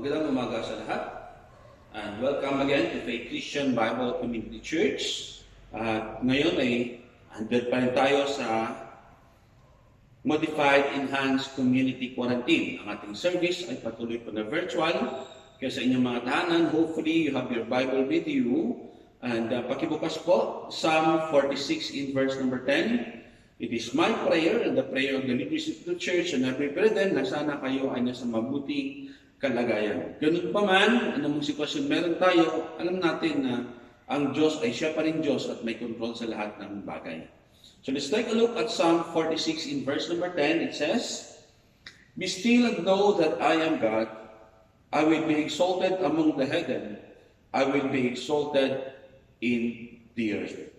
Magandang umaga sa lahat. And welcome again to Faith Christian Bible Community Church. At ngayon ay andun pa rin tayo sa Modified Enhanced Community Quarantine. Ang ating service ay patuloy po na virtual. Kaya sa inyong mga tahanan, hopefully you have your Bible with you. And pakibukas po, Psalm 46 in verse number 10. It is my prayer and the prayer of the leadership of the church and every brethren na sana kayo ay nasa mabuting kalagayan. Ganun pa man, anong sitwasyon meron tayo, alam natin na ang Diyos ay siya pa rin Diyos at may control sa lahat ng bagay. So let's take a look at Psalm 46 in verse number 10. It says, "Be still and know that I am God. I will be exalted among the heathen. I will be exalted in the earth."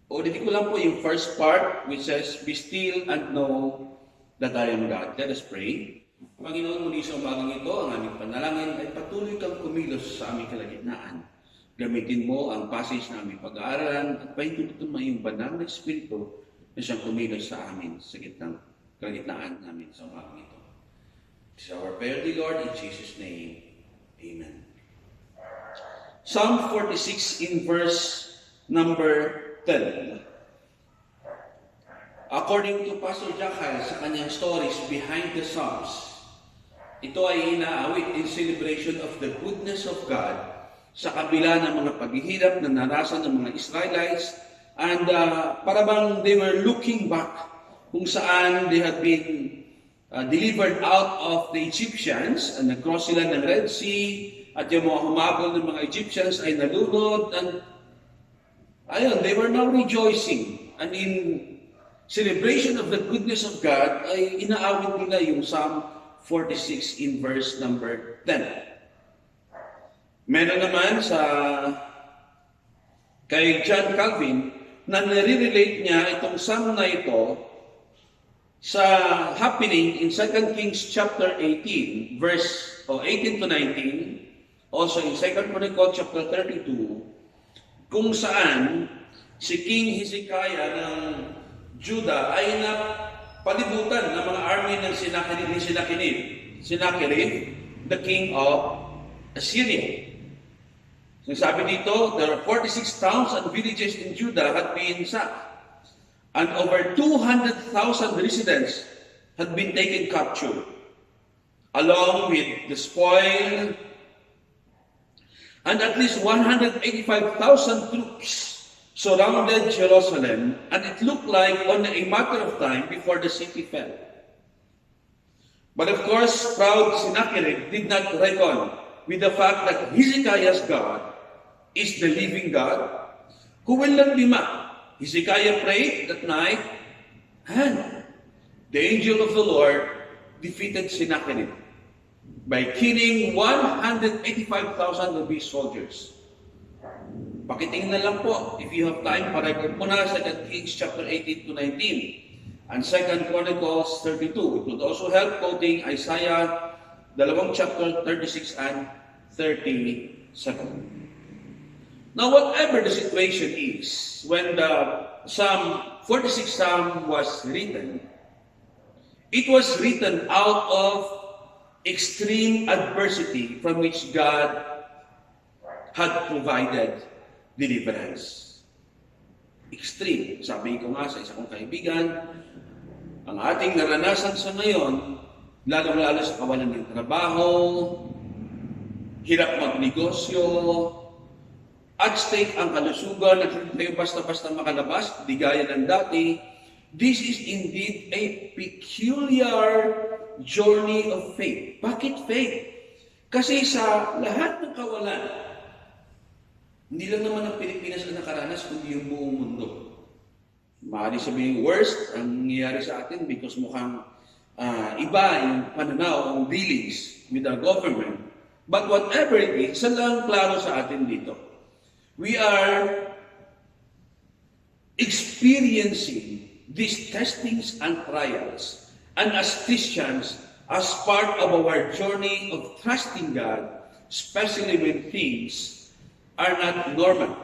Ulitin ko lang po yung first part which says, "Be still and know that I am God." Let us pray. Panginoon, muli sa umagang ito, ang aming panalangin ay patuloy kang kumilos sa aming kalagitnaan. Gamitin mo ang passage na aming pag-aaralan at pahintutin mo yung banal na Espiritu na siyang kumilos sa amin sa gitnang kalagitnaan namin sa umagang ito. This is our prayer, dear Lord, in Jesus' name. Amen. Psalm 46 in verse number 10. According to Pastor Jackal sa kanyang stories behind the Psalms, ito ay inaawit in celebration of the goodness of God sa kabila ng mga paghihirap na narasan ng mga Israelites, and para bang they were looking back kung saan they had been delivered out of the Egyptians, and nag-cross sila ng Red Sea, at yung mga humabol ng mga Egyptians ay nalunod, and ayun, they were now rejoicing. And in celebration of the goodness of God, ay inaawit nila yung Psalm 46 in verse number 10. Meron naman kay John Calvin na nare-relate niya itong Psalm na ito sa happening in 2 Kings chapter 18, verse 18 to 19, also in 2 Chronicles chapter 32, kung saan si King Hezekiah ng Judah ay napalibutan ng mga army ng Sennacherib, the king of Assyria. So, sabi dito, there are 46 towns and villages in Judah had been sacked, and over 200,000 residents had been taken captive, along with the spoil, and at least 185,000 troops surrounded Jerusalem, and it looked like only a matter of time before the city fell. But of course, proud Sennacherib did not reckon with the fact that Hezekiah's God is the living God who will not be mocked. Hezekiah prayed that night, and the angel of the Lord defeated Sennacherib by killing 185,000 of his soldiers. Pakitingin na lang po, if you have time, parecord po na 2 Kings chapter 18 to 19 and 2 Chronicles 32. It would also help quoting Isaiah 2 chapter 36 and 37. Now, whatever the situation is, when the Psalm 46 Psalm was written, it was written out of extreme adversity from which God had provided deliverance. Extreme. Sabi ko nga sa isa kong kaibigan, ang ating naranasan sa ngayon, lalong-lalo sa kawalan ng trabaho, hirap magnegosyo, at stake ang kalusugan, at hindi tayo basta-basta makalabas, di gaya ng dati. This is indeed a peculiar journey of faith. Bakit faith? Kasi sa lahat ng kawalan, hindi lang naman ang Pilipinas ang nakaranas, kundi yung buong mundo. Maaari sabihin worst ang nangyayari sa atin because mukhang iba yung pananaw, ang dealings with our government. But whatever it is, isa lang klaro sa atin dito. We are experiencing these testings and trials. And as Christians, as part of our journey of trusting God, especially when things are not normal,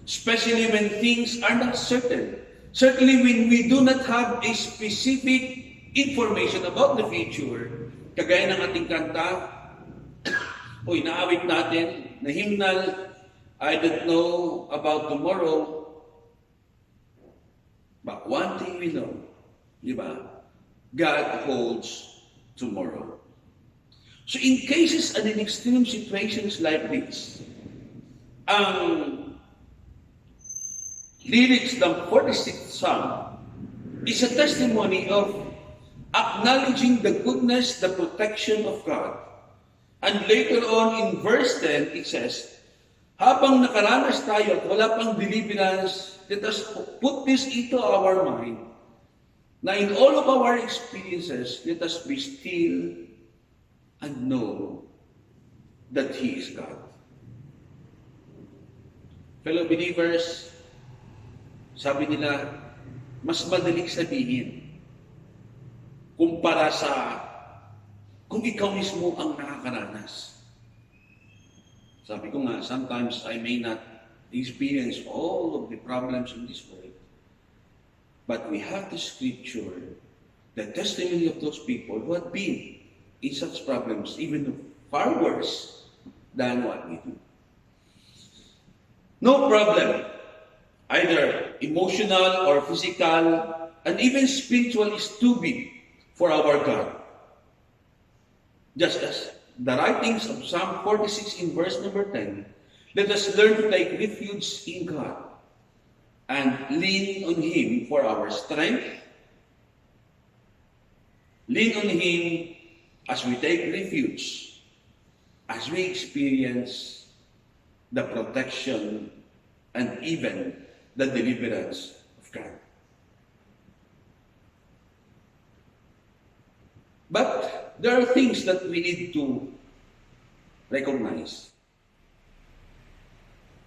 especially when things are not certain, certainly when we do not have a specific information about the future, Kagaya ng ating kanta, o inaawit natin, na hymnal, I don't know about tomorrow, but one thing we know, di ba? God holds tomorrow. So in cases and in extreme situations like this, ang lyrics ng 46th Psalm is a testimony of acknowledging the goodness, the protection of God. And later on in verse 10, it says, habang nakaranas tayo at wala pang deliverance, let us put this into our mind, na in all of our experiences, let us be still and know that He is God. Fellow believers, sabi nila, mas madaling sabihin kumpara sa kung ikaw mismo ang nakakaranas. Sabi ko nga, sometimes I may not experience all of the problems in this world, but we have the scripture, the testimony of those people who have been in such problems, even far worse than what we do. No problem, either emotional or physical, and even spiritual, is too big for our God. Just as the writings of Psalm 46 in verse number 10, let us learn to take refuge in God and lean on Him for our strength. Lean on Him as we take refuge, as we experience the protection and even the deliverance of God. But there are things that we need to recognize.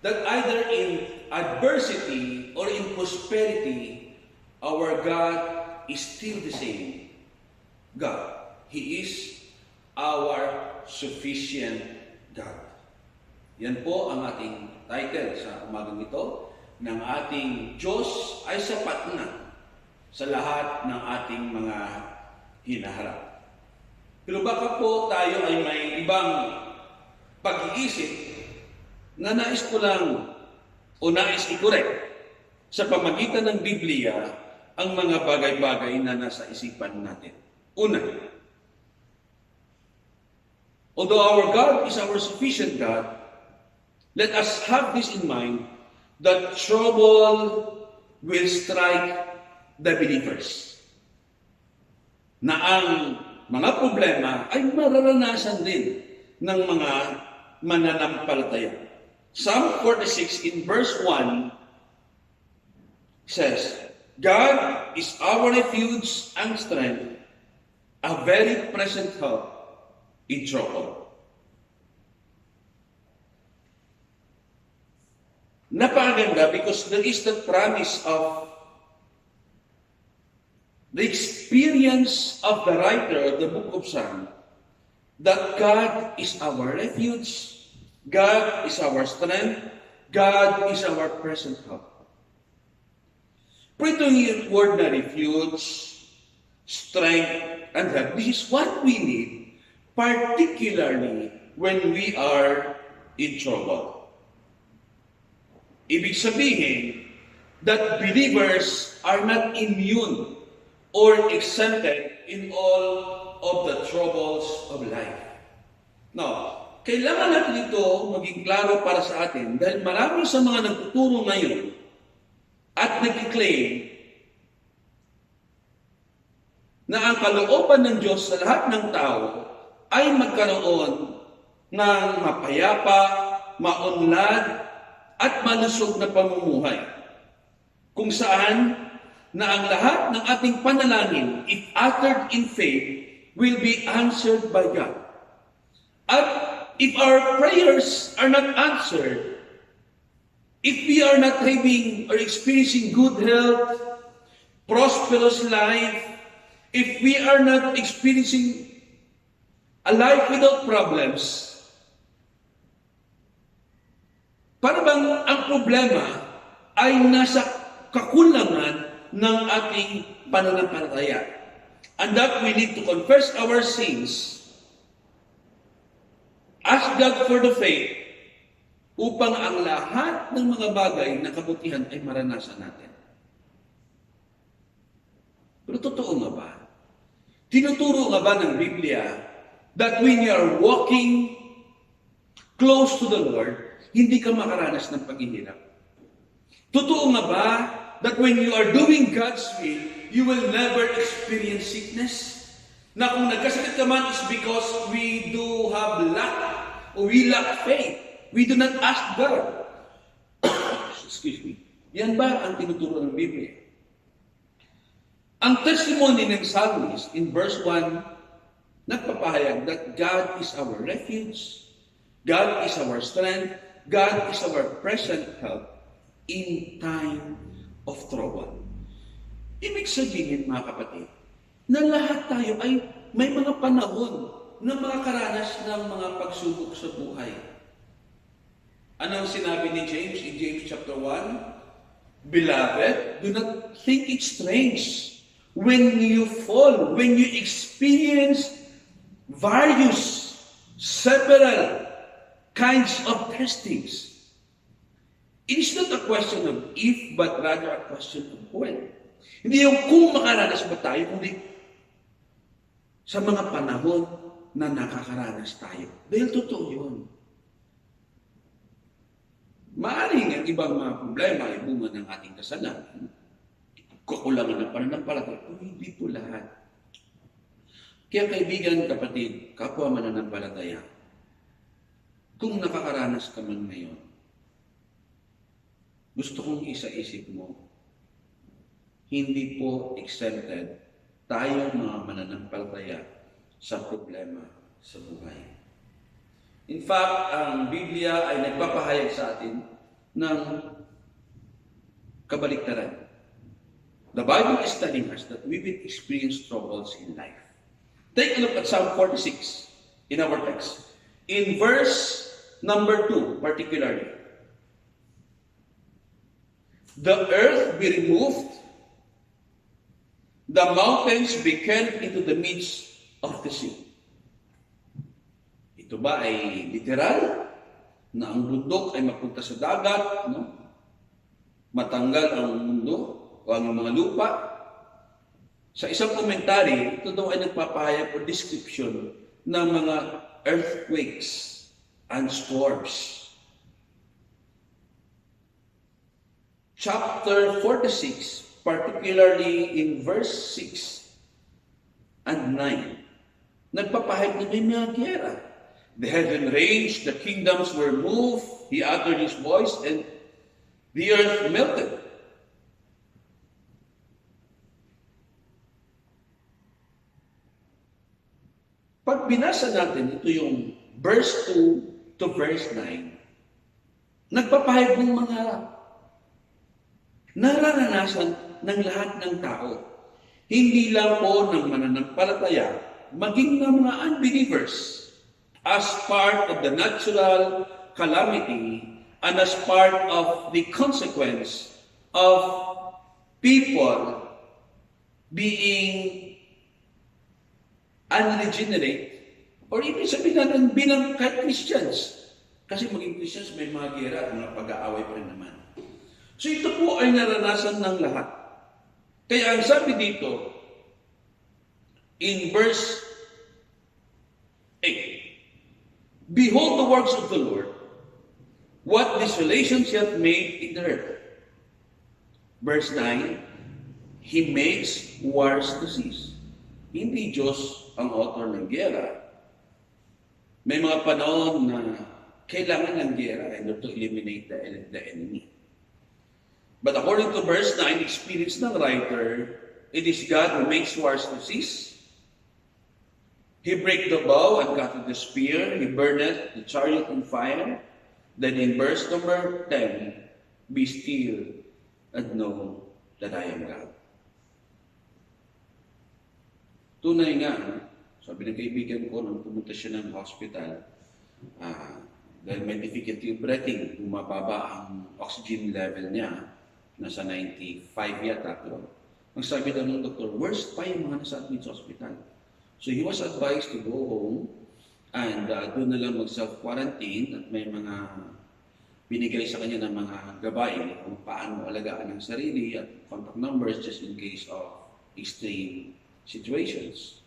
That either in adversity or in prosperity, our God is still the same God. He is our sufficient God. Yan po ang ating title sa umagang ito, ng ating Diyos ay sapat na sa lahat ng ating mga hinaharap. Pero baka po tayo ay may ibang pag-iisip na nais ko lang o nais i-correct sa pamagitan ng Biblia ang mga bagay-bagay na nasa isipan natin. Una, although our God is our sufficient God, let us have this in mind, that trouble will strike the believers. Na ang mga problema ay mararanasan din ng mga mananampalataya. Psalm 46 in verse 1 says, God is our refuge and strength, a very present help in trouble. Napakaganda because there is the promise of the experience of the writer of the book of Psalms, that God is our refuge, God is our strength, God is our present help. Pero itong word na refuge, strength, and help, this is what we need, particularly when we are in trouble. Ibig sabihin that believers are not immune or exempted in all of the troubles of life. Now, kailangan natin ito maging klaro para sa atin dahil marami sa mga nagtuturo ngayon at nag-claim na ang kalooban ng Diyos sa lahat ng tao ay magkaroon ng mapayapa, maunlad, at malusog na pamumuhay. Kung saan na ang lahat ng ating panalangin, if uttered in faith, will be answered by God. At if our prayers are not answered, if we are not having or experiencing good health, prosperous life, if we are not experiencing a life without problems, para bang ang problema ay nasa kakulangan ng ating pananampalataya. And that we need to confess our sins, ask God for the faith, upang ang lahat ng mga bagay na kabutihan ay maranasan natin. Pero totoo nga ba? Tinuturo nga ba ng Biblia that when you are walking close to the Lord, hindi ka makaranas ng paghihirap? Totoo nga ba that when you are doing God's will, you will never experience sickness? Na kung nagkasakit ka man is because we do have lack or we lack faith. We do not ask God. Excuse me. Yan ba ang tinuturo ng Biblia? Ang testimony ng psalmist in verse 1, nagpapahayag that God is our refuge, God is our strength, God is our present help in time of trouble. Ibig sabihin, mga kapatid, na lahat tayo ay may mga panahon na makakaranas ng mga pagsubok sa buhay. Anong sinabi ni James in James chapter 1? Beloved, do not think it strange when you fall, when you experience various, several kinds of testings. It is not a question of if, but rather a question of when. Hindi yung kung makaranas ba tayo, kundi sa mga panahon na nakakaranas tayo. Dahil totoo yun. Maaaring ang ibang mga problema ay bunga ng ating kasalanan. Kakulangan ng pananampalataya. Pero hindi po lahat. Kaya kaibigan, kapatid, kapwa mananampalataya, kung nakakaranas ka man ngayon, gusto kong isa-isip mo, hindi po exempted tayong mga mananampalataya sa problema sa buhay. In fact, ang Biblia ay nagpapahayag sa atin ng kabaliktaran. The Bible is telling us that we will experience troubles in life. Take a look at Psalm 46 in our text. In verse number 2, particularly, the earth be removed, the mountains be carried into the midst of the sea. Ito ba ay literal na ang bundok ay mapunta sa dagat, no? Matanggal ang mundo o ang mga lupa? Sa isang komentary, ito daw ay nagpapahayag o description ng mga earthquakes and storms. Chapter 46, particularly in verse 6 and 9, nagpapahayag na may mga giyera. The heaven raged, the kingdoms were moved, he uttered his voice, and the earth melted. Pag binasa natin, ito yung verse 2 to verse 9, nagpapahayag ng mga nararanasan ng lahat ng tao. Hindi lang po ng mananampalataya, maging ng mga unbelievers, as part of the natural calamity and as part of the consequence of people being unregenerate, or even sabihin natin bilang kahit Christians. Kasi maging Christians may mga gera at mga pag-aaway pa rin naman. So ito po ay naranasan ng lahat. Kaya ang sabi dito, in verse 8, behold the works of the Lord, what desolations he hath made in the earth. Verse 9, he makes wars to cease. Hindi Diyos ang author ng gera. May mga panahon na kailangan ng gera in order to eliminate the enemy. But according to verse 9, experience ng writer, it is God who makes wars to cease. He break the bow and cut the spear. He burneth the chariot in fire. Then in verse number 10, be still and know that I am God. Tunay nga, sabi ng kaibigan ko, nung pumunta siya ng hospital, dahil may difficulty of breathing, bumababa ang oxygen level niya, nasa 95 yata. Ang sabi daw ng doktor, worst pa yung mga nasa admit sa hospital. So he was advised to go home and doon na lang mag-self-quarantine at may mga binigay sa kanya ng mga gabay kung paano alagaan ang sarili at contact numbers just in case of extreme situations.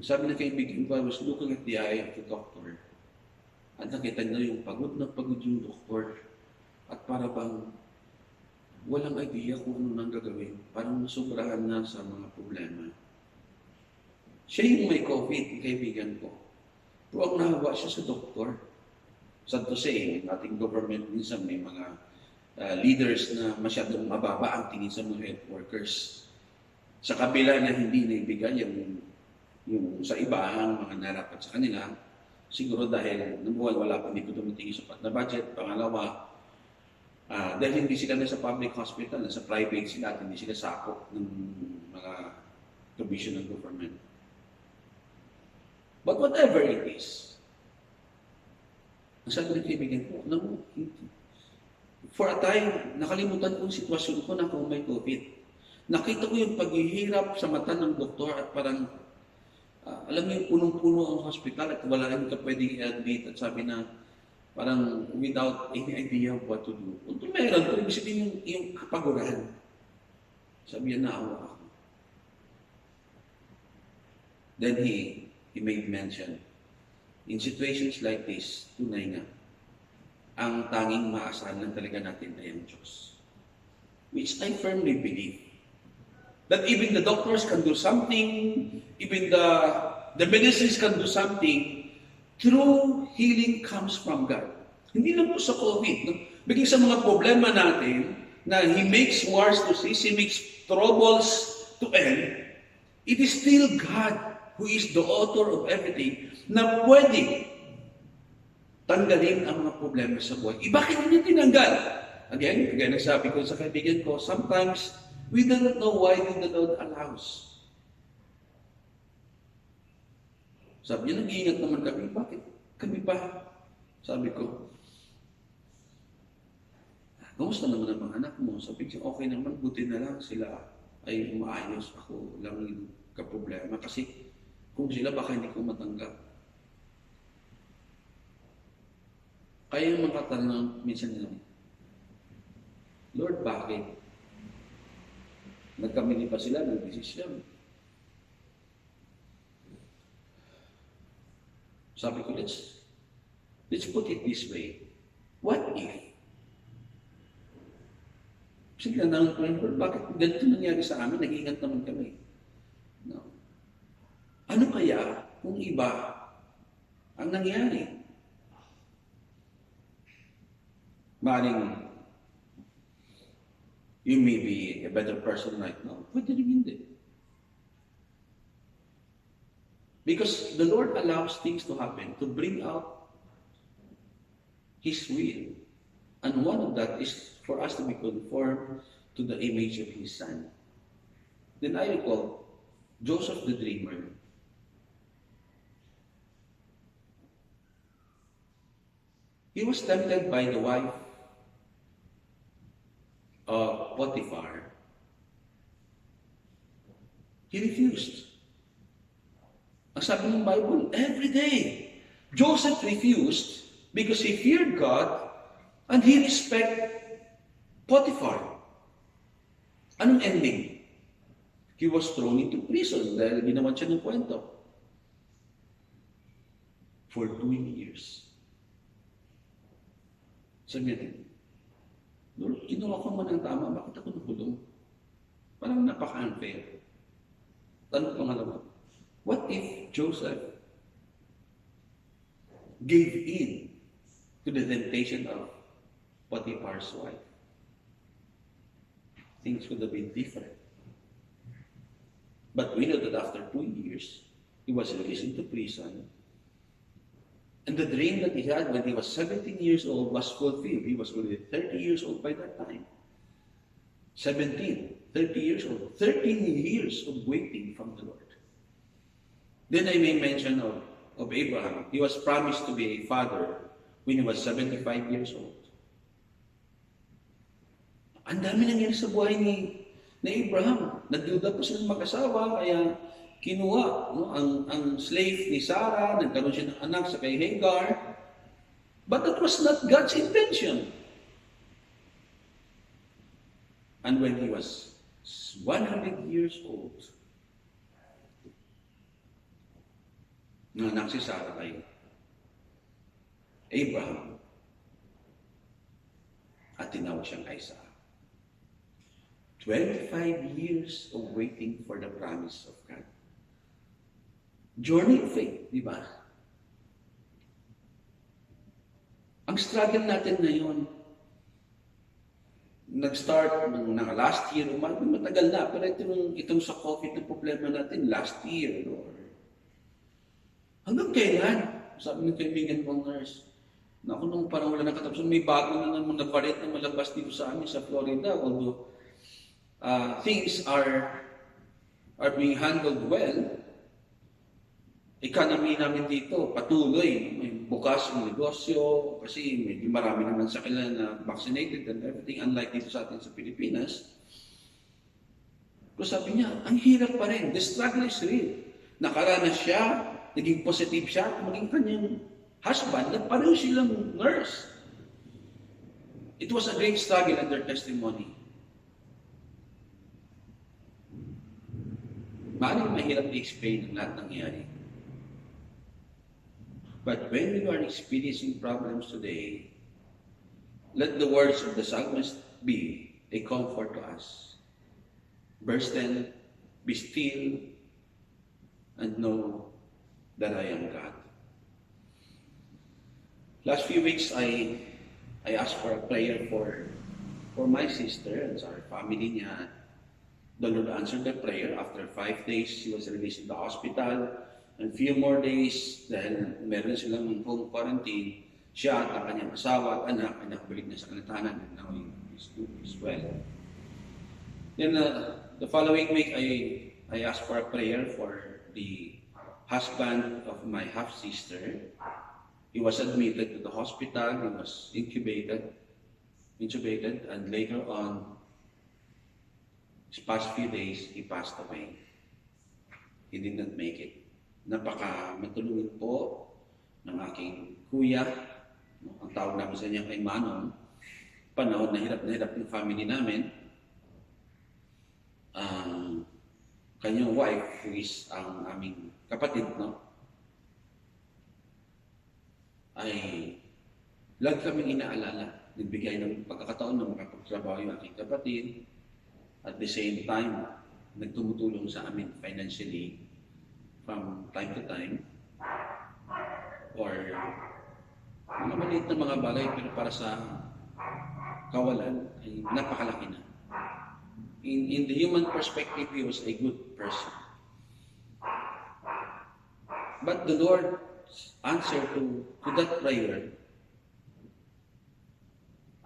Sabi ng kaibigan ko, I was looking at the eye of the doctor at nakita niya yung pagod na pagod yung doktor at para bang walang idea kung ano nang gagawin. Parang nasubrahan na sa mga problema. Siya yung may COVID, yung kaibigan ko. Pero ang nahawa siya sa doktor. Sad to say, ating government minsan may mga leaders na masyadong mababa ang tingin sa mga health workers. Sa kabila na hindi naibigay yung sa iba, ang mga narapat sa kanila, siguro dahil wala pa, hindi ko tumitingin sa sapat na budget. Pangalawa, dahil hindi sila nasa public hospital, nasa private sila at hindi sila sakop ng mga provision ng government. But whatever it is, ang sabi ng kaibigan ko, alam mo, for a time, nakalimutan ko yung sitwasyon ko na kung may COVID. Nakita ko yung paghihirap sa mata ng doktor at parang, alam mo yung punong-puno ang hospital at wala rin ka pwedeng i-admit at sabi na parang without any idea of what to do. Kung meron, pero ibig sabihin yung kapaguran. Sabi niya, naawa ako. Then he made mention, in situations like this, tunay nga, ang tanging maasahan lang talaga natin ay ang Diyos. Which I firmly believe. That even the doctors can do something, even the medicines can do something, true healing comes from God. Hindi lang po sa COVID. No? Biging sa mga problema natin, na He makes wars to cease, He makes troubles to end, it is still God who is the author of everything, na pwede tanggalin ang mga problema sa buhay. Bakit hindi tinanggal? Again, kaya nagsabi ko sa kaibigan ko, sometimes we do not know why the Lord allows. Sabi niya, nag-iingat naman kami. Bakit? Kami pa. Sabi ko, kamusta naman ang mga anak mo? Sabi niya, okay naman, buti na lang sila ay umaayos. Ako lang yung kaproblema. Kasi kung sila, baka hindi ko matanggap. Kaya yung mga katanong, minsan nila, Lord, bakit? Nagkamili pa sila ng desisyon. Sabi ko, let's put it this way. What if? Sige na Lord, bakit ganito nangyari sa amin? Nag-iingat naman kami. No. Ano kaya kung iba ang nangyari? Maring you may be a better person right now. Pwede rin hindi. Because the Lord allows things to happen to bring out His will. And one of that is for us to be conformed to the image of His Son. Then I recall Joseph the dreamer. He was tempted by the wife of Potiphar. He refused. Ang sabi ng Bible, every day, Joseph refused because he feared God and he respected Potiphar. Anong ending? He was thrown into prison dahil ginawan siya ng kwento. For 2 years. Sabi natin, Lord, ginawa ko man ang tama, bakit ako nakulong? Parang napaka-unfair. Tanong pangalawa, what if Joseph gave in to the temptation of Potiphar's wife? Things would have been different. But we know that after 2 years, he was released into prison. And the dream that he had when he was 17 years old was fulfilled. He was already 30 years old by that time. 17, 30 years old. 13 years of waiting from the Lord. Then I may mention of Abraham. He was promised to be a father when he was 75 years old. Ang dami nangyari sa buhay na Abraham. Nagduda po silang mag-asawa, kaya kinuha ang slave ni Sarah, nagkaroon siya ng anak sa kay Hagar. But that was not God's intention. And when he was 100 years old, nanganak si Sarah kay Abraham at tinawag siyang Isaac. 25 years of waiting for the promise of God. Journey of faith, di ba? Ang struggle natin ngayon, nag-start last year, matagal na, pero itong sa COVID na problema natin, last year, Lord. Hanggang kailan? Sabi ng kaibigan kong nurse, naku, nung parang wala nakatapos, may bago na naman na variant na malabas dito sa amin sa Florida, although things are being handled well. Economy namin dito, patuloy. May bukas ang negosyo, kasi medyo marami naman sa kanila na vaccinated and everything, unlike dito sa atin sa Pilipinas. Pero sabi niya, ang hirap pa rin. The struggle is real. Nakaranas siya, naging positive siya, maging kanyang husband, na pareho silang nurse. It was a great struggle and their testimony. Maaaring mahirap i-explain ang lahat ng nangyari. But when we are experiencing problems today, let the words of the psalmist be a comfort to us. Verse 10, be still and know that I am God. Last few weeks, I asked for a prayer for my sister and our family niya. The Lord answered the prayer. After 5 days, she was released in the hospital. And few more days, dahil meron silang home quarantine, siya at ang kanyang asawa at anak ay nakabalik na sa kanatanan and now is doing as well. Then the following week, I asked for a prayer for the husband of my half-sister. He was admitted to the hospital. He was intubated, and later on, these past few days, he passed away. He did not make it. Napaka-matulungin po ng aking kuya. Ang tawag namin sa niya kay Manon. Panahon na hirap yung family namin. Kanyang wife, who is ang aming kapatid, no? Ay lagi kaming inaalala. Nagbigay ng pagkakataon na makapagtrabaho yung aking kapatid. At the same time, nagtumutulong sa amin financially from time to time. Or mga maliit na mga bagay, pero para sa kawalan ay napakalaki na. In the human perspective, he was a good person. But the Lord's answer to that prayer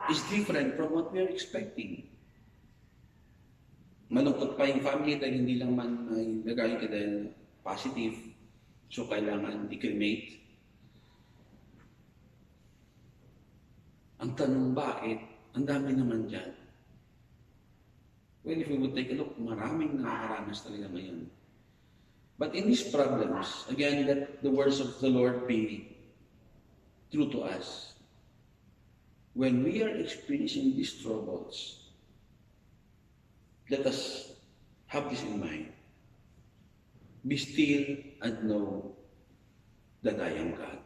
is different from what we are expecting. Malungkot pa yung family dahil hindi lang man ay nagayon ka dahil positive, so kailangan i-cremate. Ang tanong, bakit? Ang dami naman dyan. Well, if we would take a look, maraming nakakaranas talaga ngayon. But in these problems, again, let the words of the Lord be true to us. When we are experiencing these troubles, let us have this in mind. Be still and know that I am God.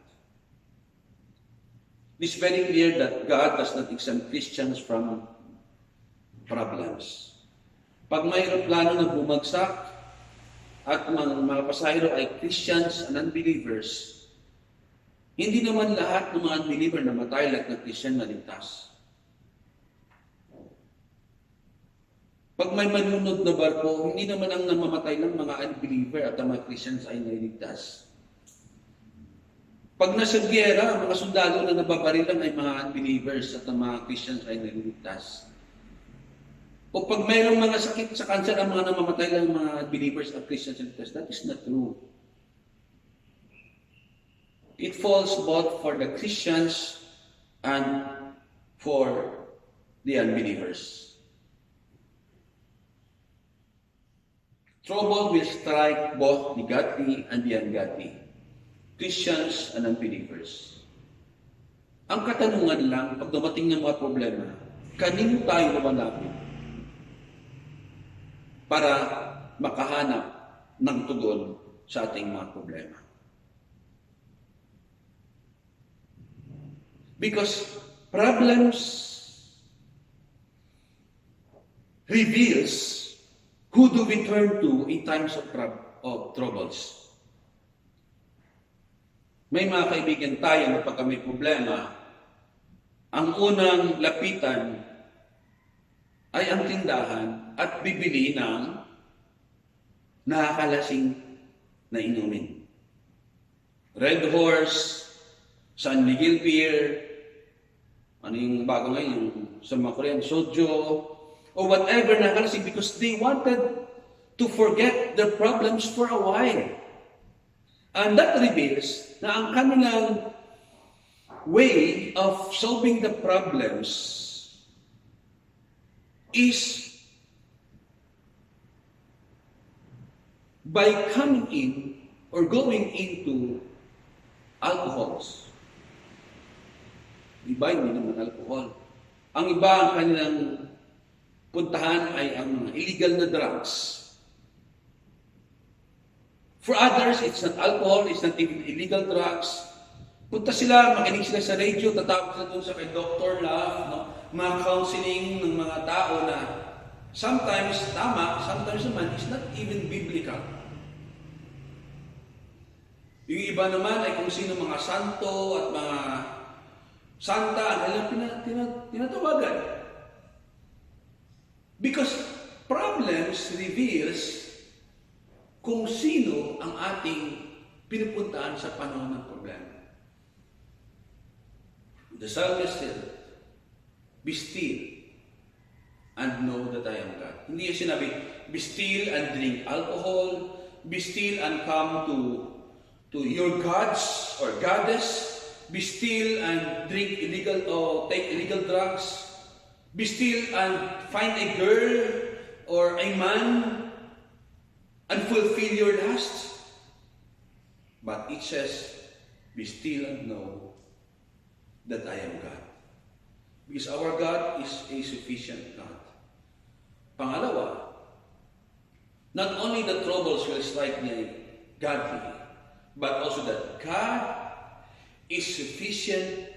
It is very clear that God does not exempt Christians from problems. Pag may aeroplano na bumagsak at mga pasahero ay Christians and unbelievers, hindi naman lahat ng mga unbeliever na matay lahat ng Christian maligtas. Pag may manunod na barko, hindi naman ang namamatay ng mga unbeliever at ang mga Christians ay nailigtas. Pag nasa giyera, ang mga sundalo na nababarilan ay mga unbelievers at ang mga Christians ay nailigtas. O pag mayroong mga sakit sa cancer, ang mga namamatay lang mga believers at Christians and Christians, that is not true. It falls both for the Christians and for the unbelievers. Trouble will strike both the godly and the ungodly, Christians and unbelievers. Ang katanungan lang, pag dumating ng mga problema, kanino tayo lumalapit para makahanap ng tugon sa ating mga problema? Because problems reveals who do we turn to in times of troubles. May mga kaibigan tayo na pagka may problema, ang unang lapitan ay ang tindahan at bibili ng nakakalasing na inumin. Red Horse, San Miguel Beer, ano yung bago ngayon, yung sa mga Korean, Sojo, or whatever nakakalasing because they wanted to forget their problems for a while. And that reveals na ang kanilang way of solving the problems is by coming in or going into alcohols. Iba, hindi naman alcohol. Ang iba, ang kanilang puntahan ay ang mga illegal na drugs. For others, it's not alcohol, it's not even illegal drugs. Punta sila, makinig sila sa radio, tatawag sila doon sa kay Dr. Love, no? Mga counseling ng mga tao na sometimes tama, sometimes naman is not even biblical. Yung iba naman ay kung sino mga santo at mga santa ang kanilang tinatawagan. Because problems reveals kung sino ang ating pinupuntahan sa panahon ng problema. The psalmist said, "Be still and know that I am God." Hindi yung sinabi, be still and drink alcohol, be still and come to your gods or goddess, be still and drink illegal or take illegal drugs, be still and find a girl or a man and fulfill your lust. But it says, be still and know that I am God. Because our God is a sufficient God. Pangalawa, not only the troubles will strike the godly, but also that God is sufficient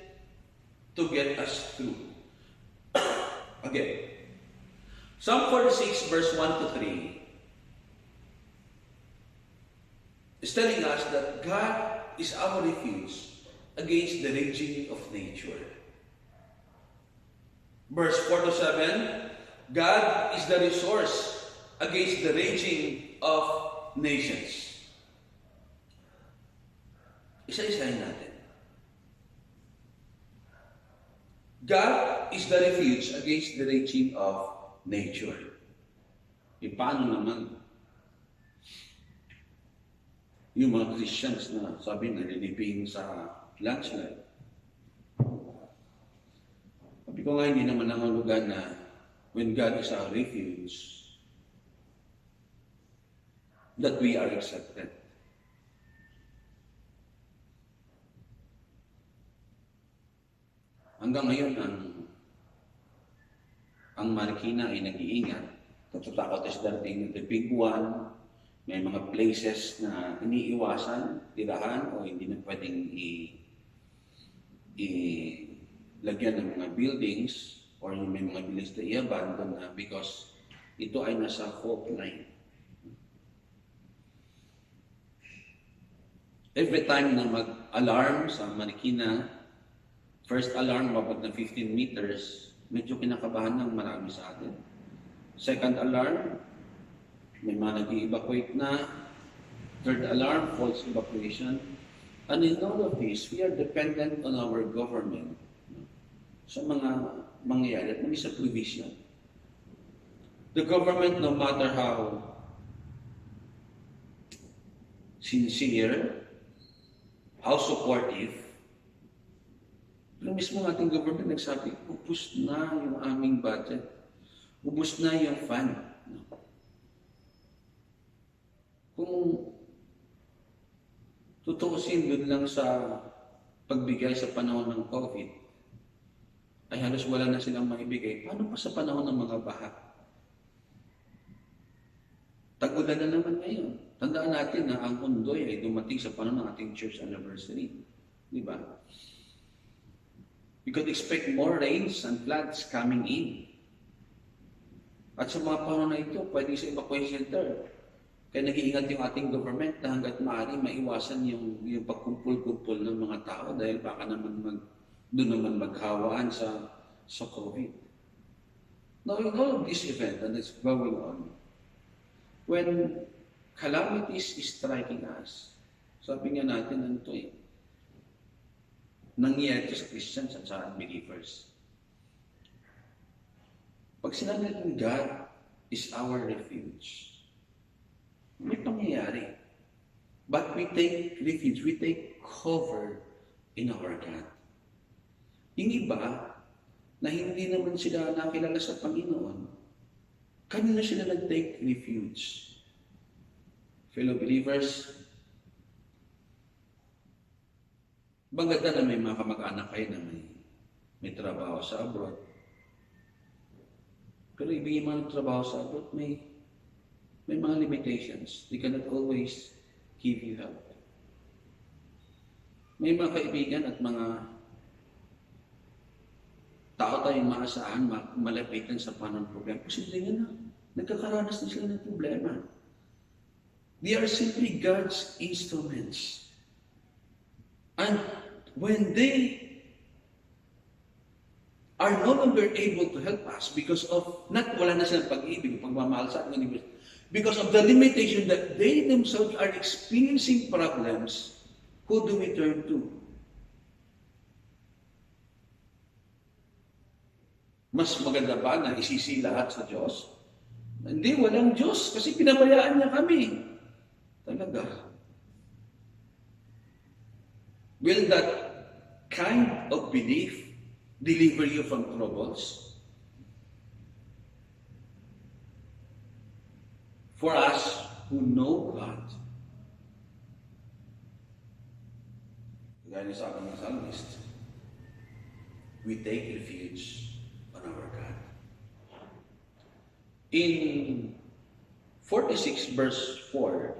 to get us through. Again, Psalm 46 verse 1 to 3 is telling us that God is our refuge against the raging of nature. Verse 4 to 7, God is the resource against the raging of nations. Isa-isahin natin. God is the refuge against the raging of nature. E paano naman yung mga Christians na sabi naliliping sa landslide? Sabi ko nga, hindi naman nangangulugan na when God is our refuge, that we are accepted. Hanggang ngayon, ang Marikina ay nag-iingat. Tatatakot is darating the big one. May mga places na iniiwasan, tirahan, o hindi na pwedeng lagyan ng mga buildings or may mga buildings na i-abandon na because ito ay nasa fault line. Every time na mag-alarm sa Marikina, first alarm, mabot na 15 meters, medyo kinakabahan ng marami sa atin. Second alarm, may mga nag-evacuate na. Third alarm, false evacuation. And in all of this, we are dependent on our government sa mga mangyayari at may sa provision. The government, no matter how sincere, how supportive, pero mismo ng ating government nagsabi, ubus na yung aming budget. Ubus na yung fund. kung tutuusin dun lang sa pagbigay sa panahon ng COVID, ay halos wala na silang maibigay. Paano pa sa panahon ng mga baha? Tag-ulan na naman ngayon. Tandaan natin na ang Ondoy ay dumating sa panahon ng ating church anniversary. Di ba? We could expect more rains and floods coming in. At sa mga panahon na ito, pwede sa evacuation center. Kaya nag-iingat yung ating government na hanggat maaari maiwasan yung pagkumpul-kumpul ng mga tao dahil baka naman doon naman maghawaan sa COVID. Knowing all of this event that is going on, when calamities is striking us, sabi nga natin, ano ito eh, nangyayari ito sa Christians at sa unbelievers. Pag sinabi natin God is our refuge, may pangyayari. But we take refuge, we take cover in our God. Yung iba, na hindi naman sila nakilala sa Panginoon, kanina sila nag-take refuge. Fellow believers, maganda na may mga kamag-anak kayo na may trabaho sa abroad. Pero ibigay mo ng trabaho sa abroad, may mga limitations. They cannot always give you help. May mga kaibigan at mga tao tayong maasahan, malapitan sa panahon ng problema. Posible nga na, nagkakaranas na sila ng problema. They are simply God's instruments. And when they are no longer able to help us because of, wala na silang pag-ibig, pagmamahal sa ating universe, because of the limitation that they themselves are experiencing problems, who do we turn to? Mas maganda ba na isisi lahat sa Diyos? Hindi, walang Diyos kasi pinabayaan niya kami. Talaga. Will that kind of belief deliver you from troubles? For us who know God, gaya sa aking psalmist, we take refuge on our God. In 46 verse 4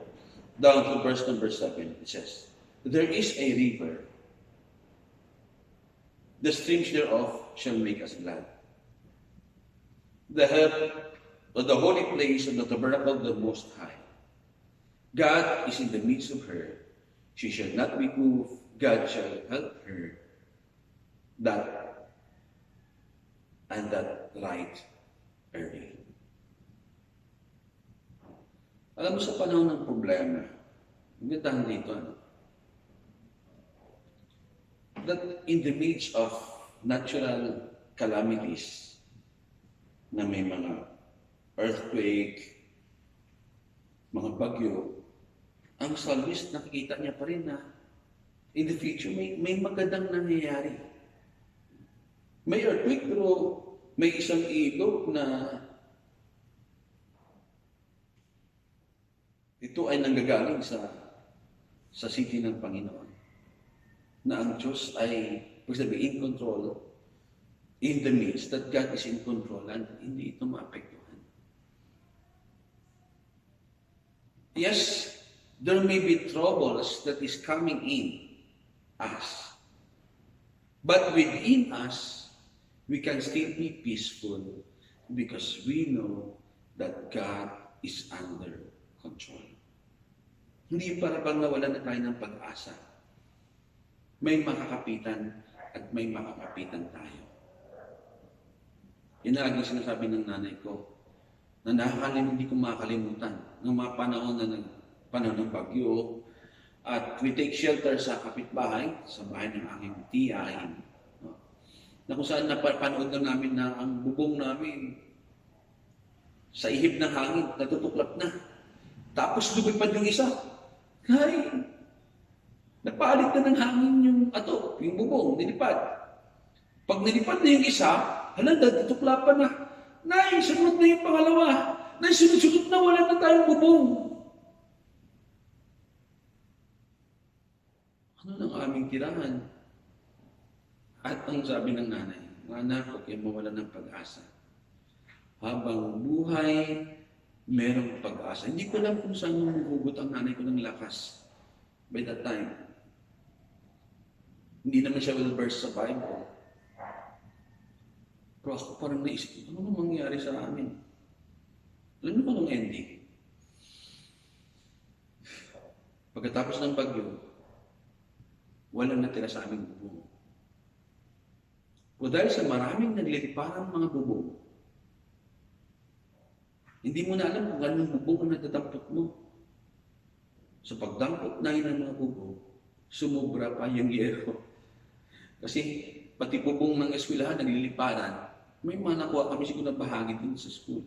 down to verse number 7, it says, there is a river, the streams thereof shall make us glad. The help of the holy place of the tabernacle of the Most High. God is in the midst of her. She shall not be moved. God shall help her. That right early. Alam mo, sa panahon ng problema, magandang dito, that in the midst of natural calamities, na may mga earthquake, mga bagyo, ang psalmist nakikita niya pa rin na in the future may magandang nangyayari. May earthquake pero may isang ilog na ito ay nanggagaling sa city ng Panginoon. Na ang Diyos ay, in control, in the midst that God is in control and hindi ito maapektuhan. Yes, there may be troubles that is coming in us. But within us, we can still be peaceful because we know that God is under control. Hindi para bang nawalan na tayo ng pag-asa. May makakapitan at may makakapitan tayo. Yan na laging sinasabi ng nanay ko, na hindi ko makakalimutan ng mga panahon ng bagyo, at we take shelter sa kapitbahay, sa bahay ng aking tiyahin. No? Na kung saan napanood na namin na ang bubong namin sa ihip ng hangin, natutuklap na. Tapos lumipad yung isa. Ay, napalit na ng hangin yung bubong, nilipad. Pag nilipad na yung isa, natutuklapan na. Nay, sunod na yung pangalawa. Nay, sunod-sunod na, wala na tayong bubong. ng aming tirahan. At ang sabi ng nanay, anak, huwag kayong mawala ng pag-asa. Habang buhay, merong pag-asa. Hindi ko alam kung saan hugot ang nanay ko ng lakas by that time. Hindi naman siya well-versed sa Bible. Pero ako parang naisip, ano nang mangyari sa amin? Alam niyo ba nung ending? Pagkatapos ng bagyo, walang natira sa aming bubong. O dahil sa maraming nagliliparang mga bubong, hindi mo na alam kung anong bubong ang natadampot mo. Sa pagdampot na yun ng mga bubong, sumubra pa yung yero. Kasi pati bubong ng eskwelahan nagliliparan, may mga nakuha kami siguro na bahagi din sa school.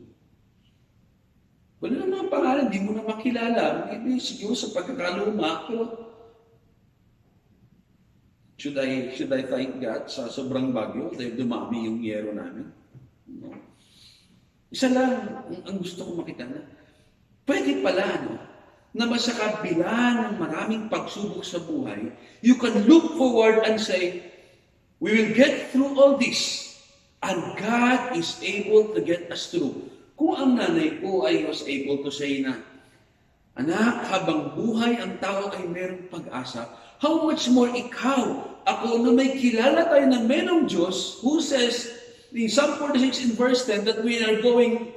Wala na mga pangalan, di mo na makilala. Maybe siguro sa pagkakaluma, pero should I thank God sa sobrang bagyo dahil dumami yung yero namin? No. Isa lang ang gusto ko makita na pwede pala, no, na sa kabila ng maraming pagsubok sa buhay, you can look forward and say, we will get through all this and God is able to get us through. Kung ang nanay ko ay was able to say na, anak, habang buhay ang tao ay merong pag-asa, how much more ikaw, ako na may kilala tayo na merong Diyos who says in Psalm 46 in verse 10 that we are going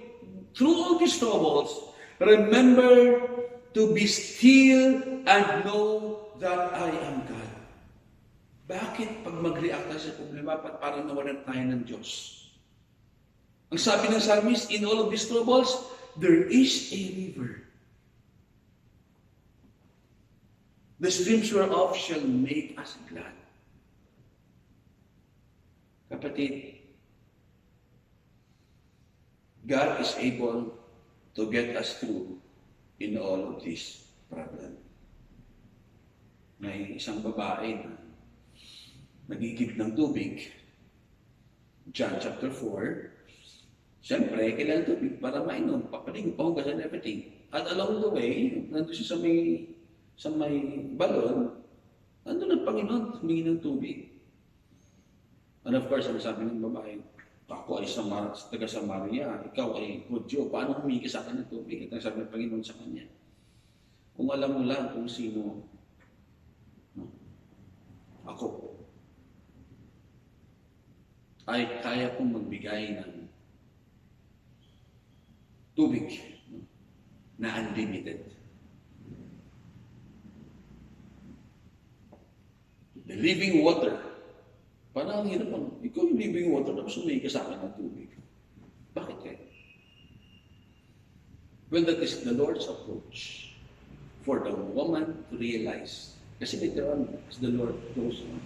through all these troubles, remember to be still and know that I am God. Bakit pag mag-react tayo sa problema, parang nawalan tayo ng Diyos? Ang sabi ng psalmist, in all of these troubles, there is a river. The streams whereof shall make us glad. Kapatid, God is able to get us through in all of this problem. May isang babae na nagigib ng tubig. John chapter 4. Siyempre, kailangan tubig para mainom, papaligo, pahugas and everything. At along the way, nandun siya sa may balon, nandun ang Panginoon, humingi ng tubig. And of course, ang sabi ng babae, ako ay taga Samaria, ikaw ay Hudyo, paano humingi sa akin ng tubig? At ang sabi ng Panginoon sa kanya, kung alam mo lang kung sino, no, ako, ay kaya kong magbigay ng tubig, no, na unlimited. The living water. Parang ang hirap ano. Ikaw yung living water na sumay ka sa akin ng tubig. Bakit kaya? Well, that is the Lord's approach for the woman to realize. Kasi later on, as the Lord goes on,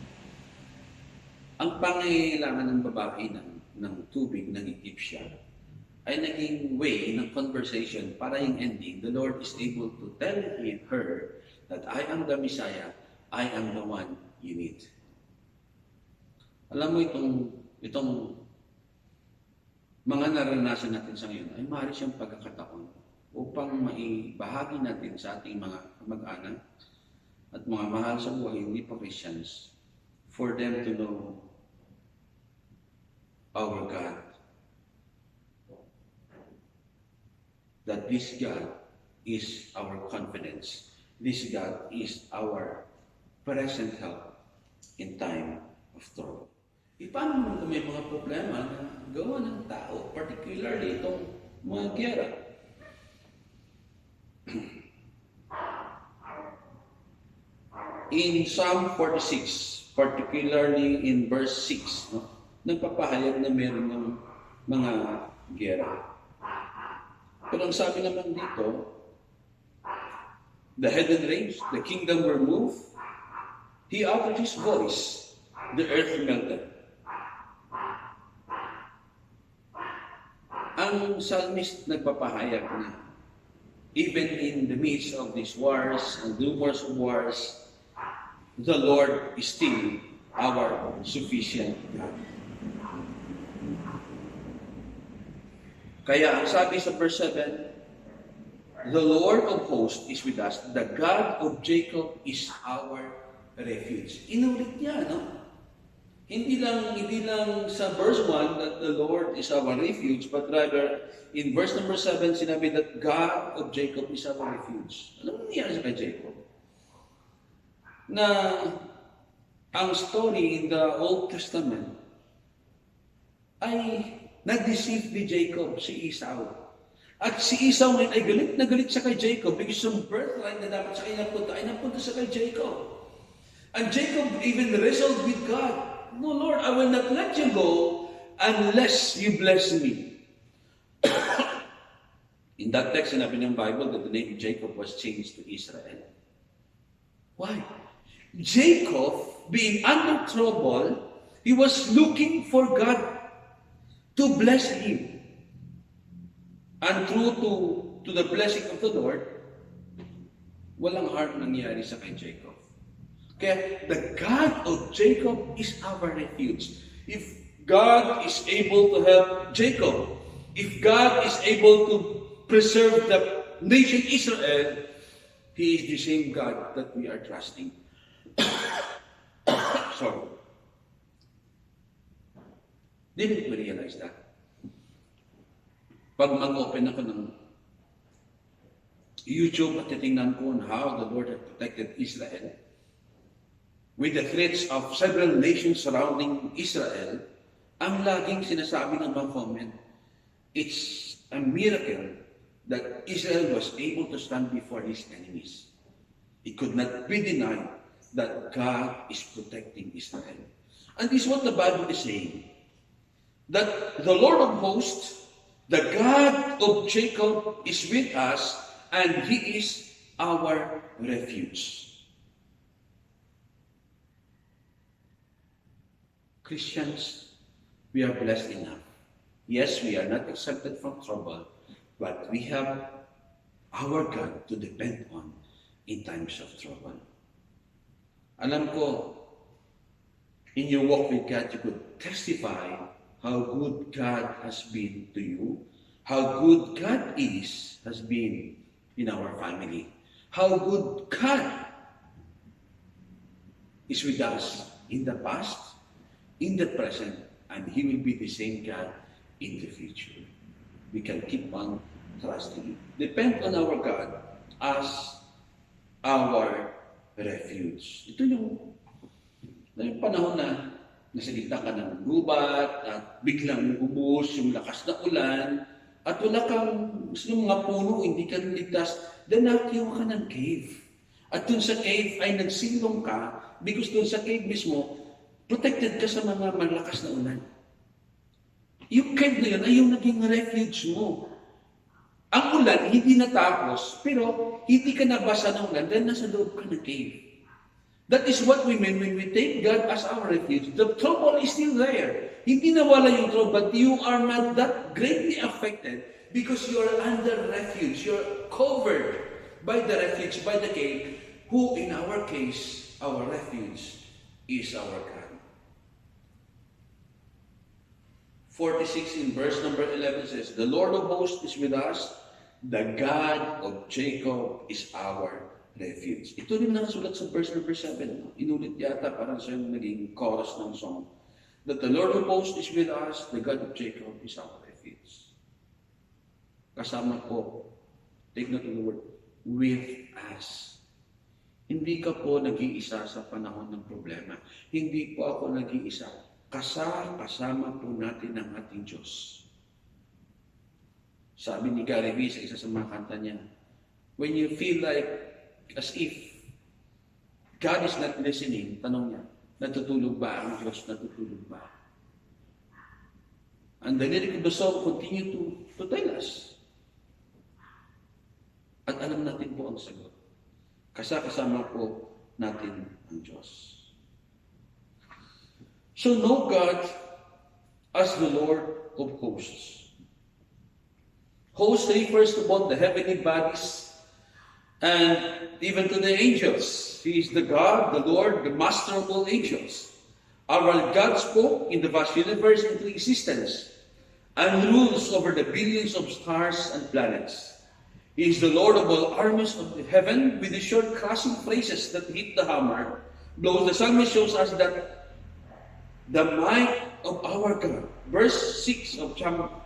ang pangailangan ng babae ng tubig, ng Egyptian, ay naging way ng conversation para yung ending. The Lord is able to tell her that I am the Messiah, I am the one you need. Alam mo itong mga naranasan natin sa ngayon ay maaari siyang pagkakataon upang maibahagi natin sa ating mga mag-anak at mga mahal sa buhay, hindi pa Christians, for them to know our God. That this God is our confidence. This God is our present help in time of trouble. Paano naman kung may mga problema na gawa ng tao, particularly itong mga giyera? In Psalm 46, particularly in verse 6, no, nagpapahayag na meron ng mga giyera. Pero ang sabi naman dito, the heaven raged, the kingdom were moved, he uttered his voice, the earth melted. Ang psalmist nagpapahayag na even in the midst of these wars and rumors of wars, the Lord is still our sufficient God. Kaya ang sabi sa verse 7, the Lord of hosts is with us, the God of Jacob is our refuge. Inulit niya, no? Hindi lang sa verse 1 that the Lord is our refuge, but rather in verse number 7 sinabi that God of Jacob is our refuge. Alam mo nangyari sa kay Jacob? Na ang story in the Old Testament ay nag-deceive ni Jacob, si Esau. At si Esau ngayon ay galit na galit siya kay Jacob because yung birthright na dapat sa kanya napunta ay napunta sa kay Jacob. And Jacob even wrestled with God. No, Lord, I will not let you go unless you bless me. In that text, sinabi ng Bible that the name Jacob was changed to Israel. Why? Jacob, being under trouble, he was looking for God to bless him. And true to the blessing of the Lord, walang harm nangyari sa kay Jacob. Kaya the God of Jacob is our refuge. If God is able to help Jacob, if God is able to preserve the nation Israel, He is the same God that we are trusting. Sorry. Didn't we realize that? Pag mag-open ako ng YouTube at titingnan ko on how the Lord had protected Israel, with the threats of several nations surrounding Israel, ang laging sinasabi ng mga comment, it's a miracle that Israel was able to stand before his enemies. It could not be denied that God is protecting Israel. And this is what the Bible is saying, that the Lord of hosts, the God of Jacob is with us, and He is our refuge. Christians, we are blessed enough. Yes, we are not exempted from trouble, but we have our God to depend on in times of trouble. Alam ko, in your walk with God, you could testify how good God has been to you, how good God has been in our family, how good God is with us in the past, in the present, and He will be the same God in the future. We can keep on trusting Him. Depend on our God as our refuge. Ito yung panahon na nasa gitna ka ng gubat at biglang ubos yung lakas na ulan at wala kang mga puno, hindi ka ligtas, then nakiwa ka ng cave. At dun sa cave ay nagsilong ka because dun sa cave mismo, protected ka sa mga malakas na ulan. Yung cave na yun ay yung naging refuge mo. Ang ulan, hindi natapos, pero hindi ka nabasa ng ulan dahil nasa loob ka ng cave. That is what we mean when we take God as our refuge. The trouble is still there. Hindi nawala yung trouble, but you are not that greatly affected because you are under refuge. You're covered by the refuge, by the cave, who in our case, our refuge is our God. 46 in verse number 11 says, the Lord of hosts is with us, the God of Jacob is our refuge. Ito rin nakasulat sa verse number 7. Inulit yata parang siya yung naging chorus ng song. That the Lord of hosts is with us, the God of Jacob is our refuge. Kasama po, take note of the word, with us. Hindi ka po nag-iisa sa panahon ng problema. Hindi po ako nag-iisa. Kasama po natin ang ating Diyos. Sabi ni Gary V sa isa sa mga kanta niya, when you feel like as if God is not listening, tanong niya, natutulog ba ang Diyos? Natutulog ba? And the lyric of the song continue to tell us. At alam natin po ang sagot. Kasama po natin ang Diyos. So know God as the Lord of hosts. Host refers to both the heavenly bodies and even to the angels. He is the God, the Lord, the master of all angels. Our God spoke in the vast universe into existence and rules over the billions of stars and planets. He is the Lord of all armies of heaven with the short crashing phrases that hit the hammer blows. The psalmist shows us that the might of our God. Verse 6 of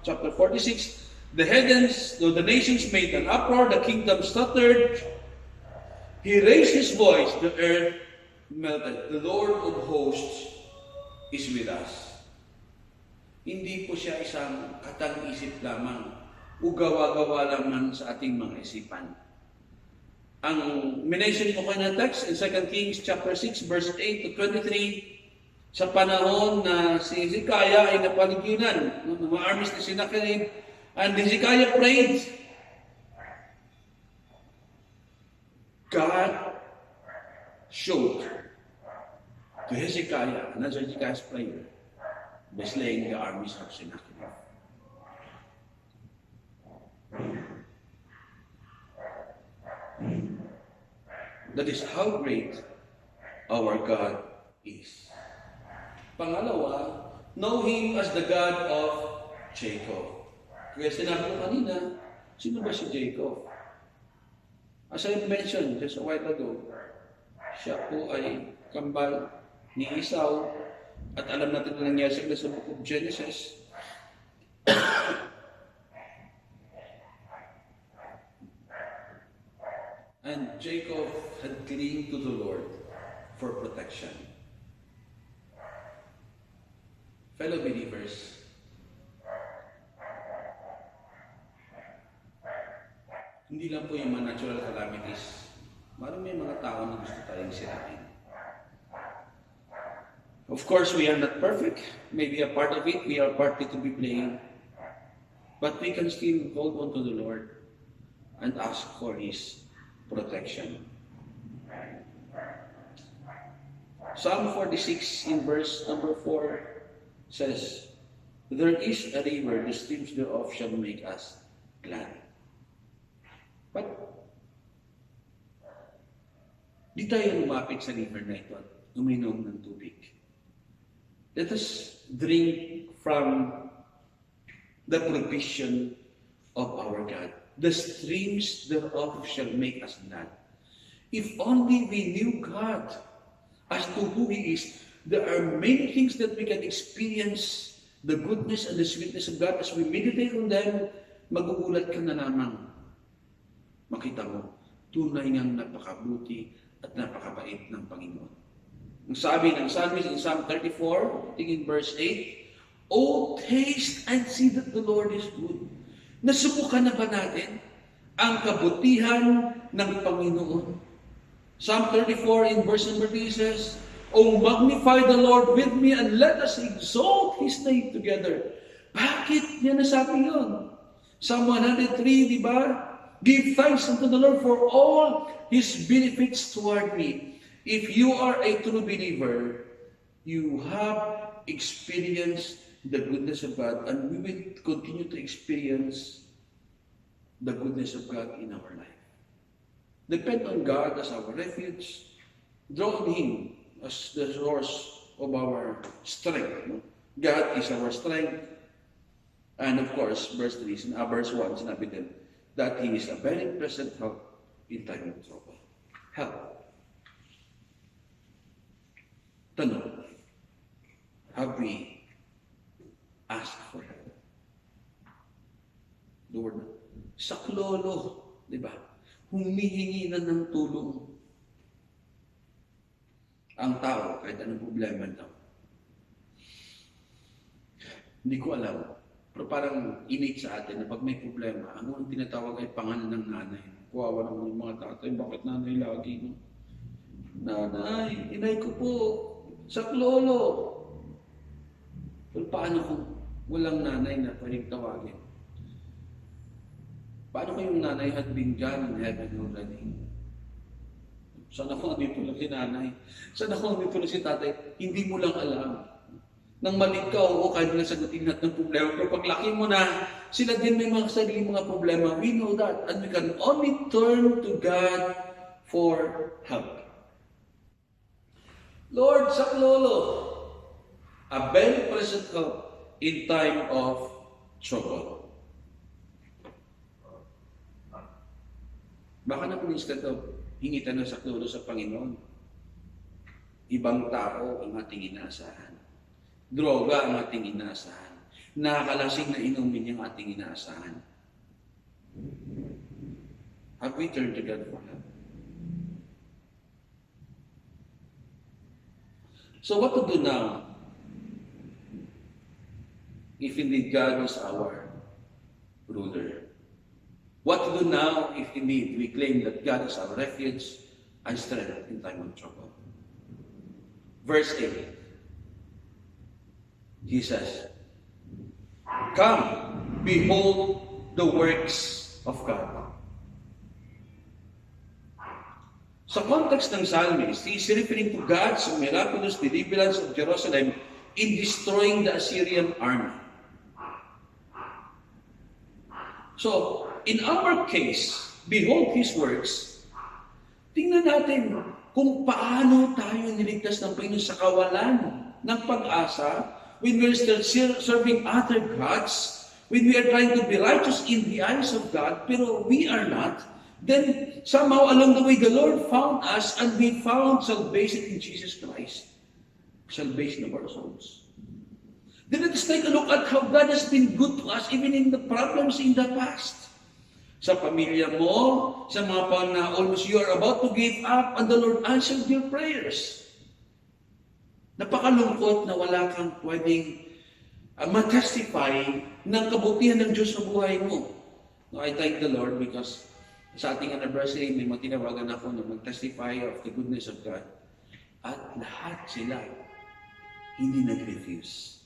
chapter 46, the heavens, though the nations made an uproar, the kingdom stuttered, he raised his voice, the earth melted. The Lord of hosts is with us. Hindi po siya isang katang-isip lamang, ugawa-gawa lamang sa ating mga isipan. Ang minention ko kayo na text in 2 Kings chapter 6, verse 8 to 23, sa panahon na si Hezekiah ay napaligiran ng mga armies ni Sennacherib, and Hezekiah prayed. God showed to Hezekiah, and answered Hezekiah's prayer by slaying the armies of Sennacherib. That is how great our God is. Pangalawa, know Him as the God of Jacob. Kaya sinabi ko kanina, sino ba si Jacob? As I mentioned just a while ago, siya po ay kambal ni Esau, at alam natin na nangyari sa book of Genesis. And Jacob had clinged to the Lord for protection. Fellow believers, hindi lang po yung mga natural calamities. Marami may mga tao na gusto tayong sirain. Of course, we are not perfect. Maybe a part of it, we are partly to be blamed. But we can still hold on to the Lord and ask for His protection. Psalm 46 in verse number 4 says, there is a river, the streams thereof shall make us glad. But, di tayo lumapit sa river na ito at uminom ng tubig. Let us drink from the provision of our God. The streams thereof shall make us glad. If only we knew God as to who He is, there are many things that we can experience the goodness and the sweetness of God. As we meditate on them, magugulat ka na lamang. Makita mo, tunay ngang napakabuti at napakabait ng Panginoon. Ang sabi ng psalmist in Psalm 34, tingin verse 8, oh, taste and see that the Lord is good. Nasubukan na ba natin ang kabutihan ng Panginoon? Psalm 34 in verse number 3 says, oh, magnify the Lord with me and let us exalt His name together. Bakit niya nasabi yun? Psalm 103, di ba? Give thanks unto the Lord for all His benefits toward me. If you are a true believer, you have experienced the goodness of God, and we will continue to experience the goodness of God in our life. Depend on God as our refuge. Draw on Him as the source of our strength. God is our strength. And of course, verse 3, verse 1, sinabi din, that He is a very present help in time of trouble. Help. Tanong, have we asked for help? Lord, saklolo, di ba? Humihingi na ng tulong ang tao kahit anong problema daw. Hindi ko alam. Pero parang innate sa atin na pag may problema, ang unang tinatawag ay pangalan ng nanay. Kuwawa naman yung mga tatay, bakit nanay lagi? No? Nanay, inay ko po, saklolo. Pero paano kung walang nanay na pwedeng tawagin? Paano kung yung nanay had been gone in heaven already? Sana kung andito lang si nanay. Sana kung andito lang si tatay, hindi mo lang alam. Nang mali ka, oo, kahit na sagutin natin ng problema. Pero paglaki mo na, sila din may mga sarili mga problema. We know that. And we can only turn to God for help. Lord, saklolo, a very present help in time of trouble. Baka naman instead of hingitan ng saklolo sa Panginoon, Ibang tao ang ating inaasahan. Droga ang ating inaasahan. Nakakalasing na inumin yung ating inaasahan. Have we turned to God for help? So what to do now? If indeed God is our ruler. What to do now if indeed we claim that God is our refuge and strength in time of trouble? Verse 8. He says, "Come, behold the works of God." Sa context ng psalmist, he is referring to God's miraculous deliverance of Jerusalem in destroying the Assyrian army. So, in our case, behold His works. Tingnan natin kung paano tayo niligtas ng Panginoon sa kawalan ng pag-asa when we're still serving other gods, when we are trying to be righteous in the eyes of God, pero we are not. Then, somehow along the way, the Lord found us and we found salvation in Jesus Christ. Salvation of our souls. Then let us take a look at how God has been good to us even in the problems in the past. Sa pamilya mo, sa mga panahon na almost you are about to give up and the Lord answered your prayers. Napakalungkot na wala kang pwedeng matestify ng kabutihan ng Diyos sa buhay mo. No, I thank the Lord because sa ating anniversary, may matinawagan ako na mag-testify of the goodness of God. At lahat sila hindi nag-refuse.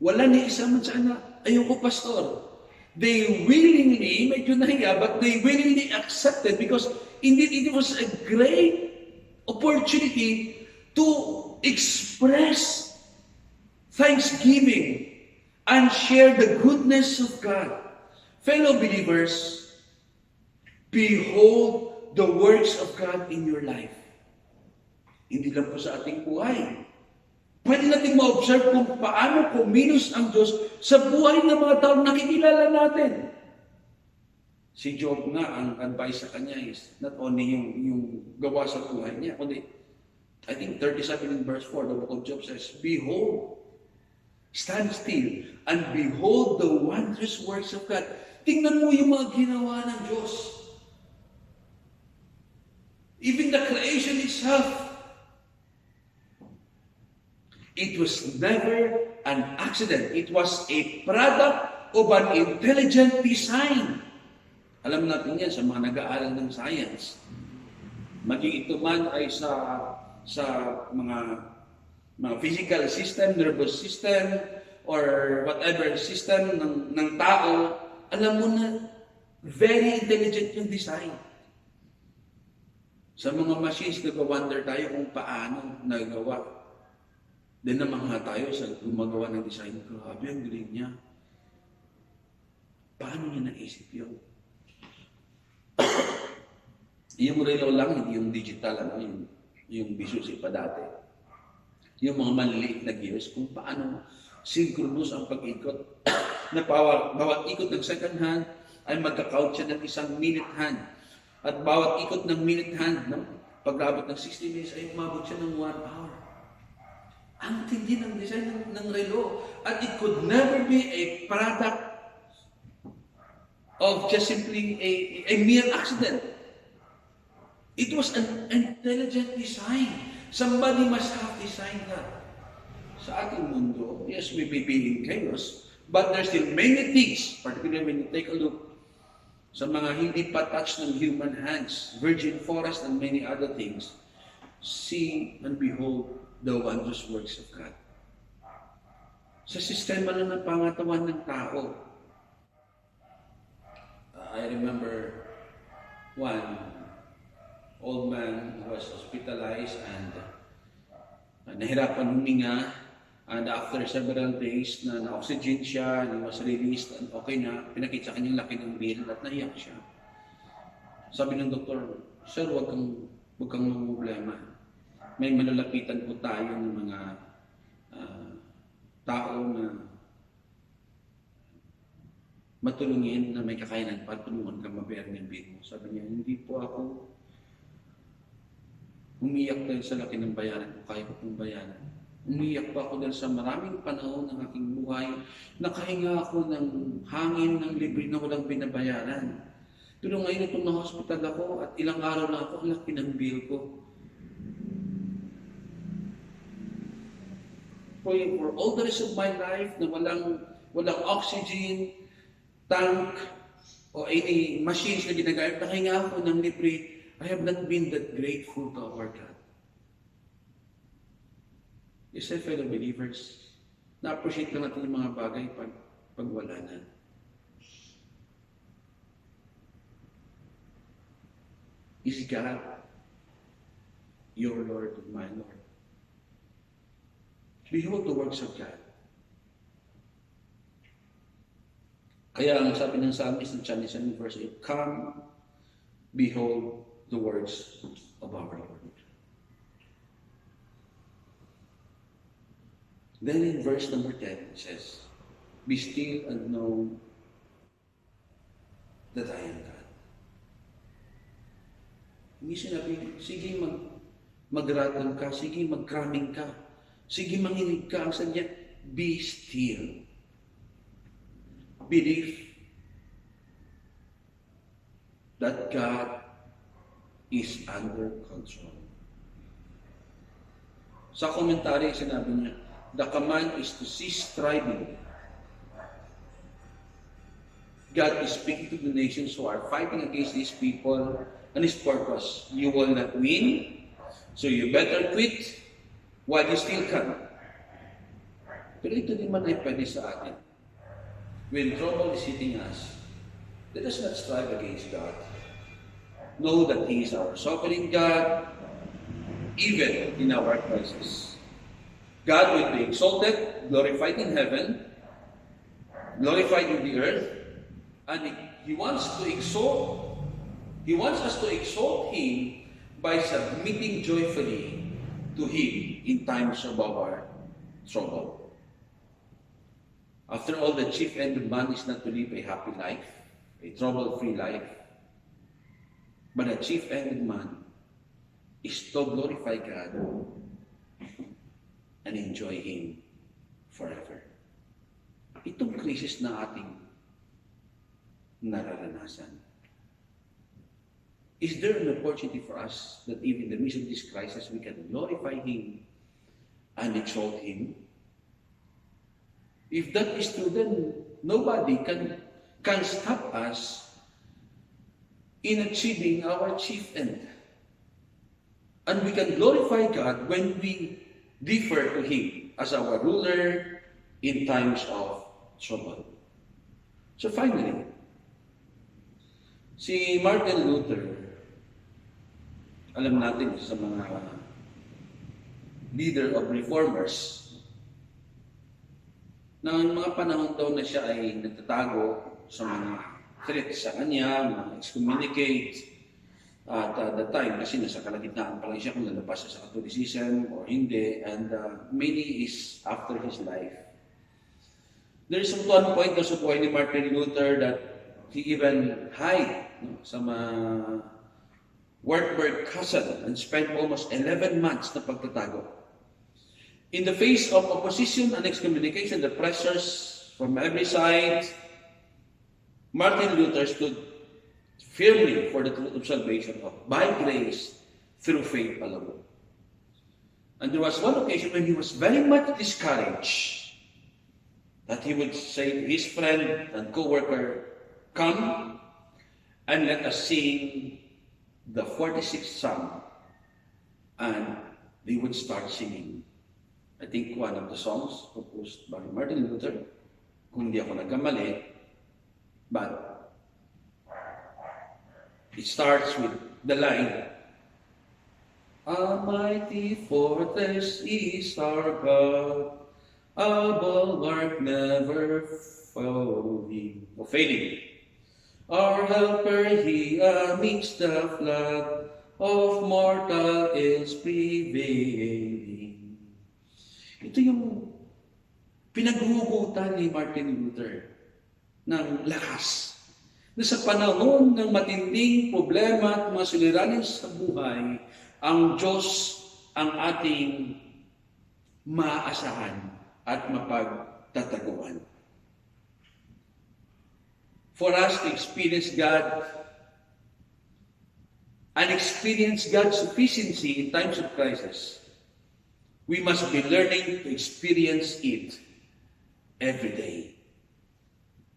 Wala ni isa man sana, ayoko pastor. They willingly, medyo nahiya, but they willingly accepted because indeed it was a great opportunity to express thanksgiving and share the goodness of God. Fellow believers, behold the works of God in your life. Hindi lang po sa ating buhay. Pwede natin ma-observe kung paano kumilos ang Diyos sa buhay ng mga taong nakikilala natin. Si Job nga, ang advice sa kanya is not only yung gawa sa buhay niya, kundi I think 37 in verse 4, the book of Job says, "Behold, stand still, and behold the wondrous works of God." Tingnan mo yung mga ginawa ng Diyos. Even the creation itself. It was never an accident. It was a product of an intelligent design. Alam natin yan sa mga nag-aaral ng science. Maging ito man ay sa mga physical system, nervous system, or whatever system ng tao, alam mo na very intelligent yung design. Sa mga machines, nag-wonder tayo kung paano nagawa. Then namangha tayo sa gumagawa ng design. Grabe, ang galing niya. Paano niya naisip yun? Yung relo lang, hindi yung digital, yung visuals pa dati. Yung mga maliliit na gears, kung paano synchronous ang pag-ikot. Na bawat ikot ng second hand ay magka-count siya ng isang minute hand. At bawat ikot ng minute hand, pag-abot ng 60 minutes, ay umabot siya ng 1 hour. Ang tindi ng design ng relo. At it could never be a product of just simply a mere accident. It was an intelligent design. Somebody must have designed that. Sa ating mundo, yes, we may be in chaos, but there's still many things, particularly when you take a look sa mga hindi pa touch ng human hands, virgin forest and many other things, see and behold the wondrous works of God. Sa sistema lang ng pangatawan ng tao. I remember one old man who was hospitalized and nahirapan huminga, and after several days na na-oxygen siya, and he was released and okay na, pinakita sa kanyang laki ng bill at naiyak siya. Sabi ng doktor, "Sir, wag kang problema. May malalapitan po tayo ng mga tao na matulungin na may kakayanan para tulungan ka mabayaran ng bill mo." Sabi niya, "Hindi po ako Umiyak dahil sa laki ng bayaran ko, kaya ko pong bayaran. Umiyak pa ako dahil sa maraming panahon ng aking buhay, nakahinga ako ng hangin ng libre na walang binabayaran. Pero ngayon itong na-hospital ako at ilang araw na ako, ang laki ng bill ko. For all the rest of my life na walang oxygen, tank, o any machines na ginagamit, nakahinga ako ng libre. I have not been that grateful to our God. Yes, fellow believers, na-appreciate lang natin yung mga bagay pag wala na. Is God your Lord and my Lord? Behold the works of God. Kaya ang sabi ng psalmist ng Chinese verse 8, come, behold the works of our Lord. Then in verse number 10 it says, be still and know that I am God. Hindi sinabi, sige magrattle ka, sige magkraming ka, sige manginig ka. Ang sadya, be still. Believe that God is under control. Sa komentary, sinabi niya, the command is to cease striving. God is speaking to the nations who are fighting against these people and His purpose. You will not win, so you better quit while you still can. Pero ito din man ay pwede sa atin. When trouble is hitting us, let us not strive against God. Know that He is our sovereign God, even in our crisis. God will be exalted, glorified in heaven, glorified in the earth, and He wants us to exalt Him by submitting joyfully to Him in times of our trouble. After all, the chief end of man is not to live a happy life, a trouble-free life, but the chief end of man is to glorify God and enjoy Him forever. Itong krisis na ating nararanasan, is there an opportunity for us that even in the midst of this crisis, we can glorify Him and exalt Him? If that is true, then nobody can stop us in achieving our chief end. And we can glorify God when we defer to Him as our ruler in times of trouble. So finally, si Martin Luther, alam natin sa mga leader of reformers, na mga panahon daw na siya ay nagtatago sa mga threats sa kanya, mga excommunicate, at that time, kasi nasa kalagitnaan pa lang siya kung lalabas sa Catholicism or hindi, and many is after his life. There is one point na sa buhay ni Martin Luther that he even hid sa Wartburg Castle and spent almost 11 months na pagtatago. In the face of opposition and excommunication, the pressures from every side, Martin Luther stood firmly for the truth of salvation by grace through faith alone. And there was one occasion when he was very much discouraged that he would say to his friend and co-worker, come and let us sing the 46th Psalm. And they would start singing. I think one of the songs composed by Martin Luther, kung hindi ako nagkamali, but it starts with the line, a mighty fortress is our God, a bulwark never failing. Our helper He amidst the flood of mortal ills prevailing. Ito yung pinaghuhugutan ni Martin Luther ng lakas na sa panahon ng matinding problema at mga suliranin sa buhay, ang Diyos ang ating maaasahan at mapagtataguan. For us to experience God and experience God's sufficiency in times of crisis, we must be learning to experience it every day.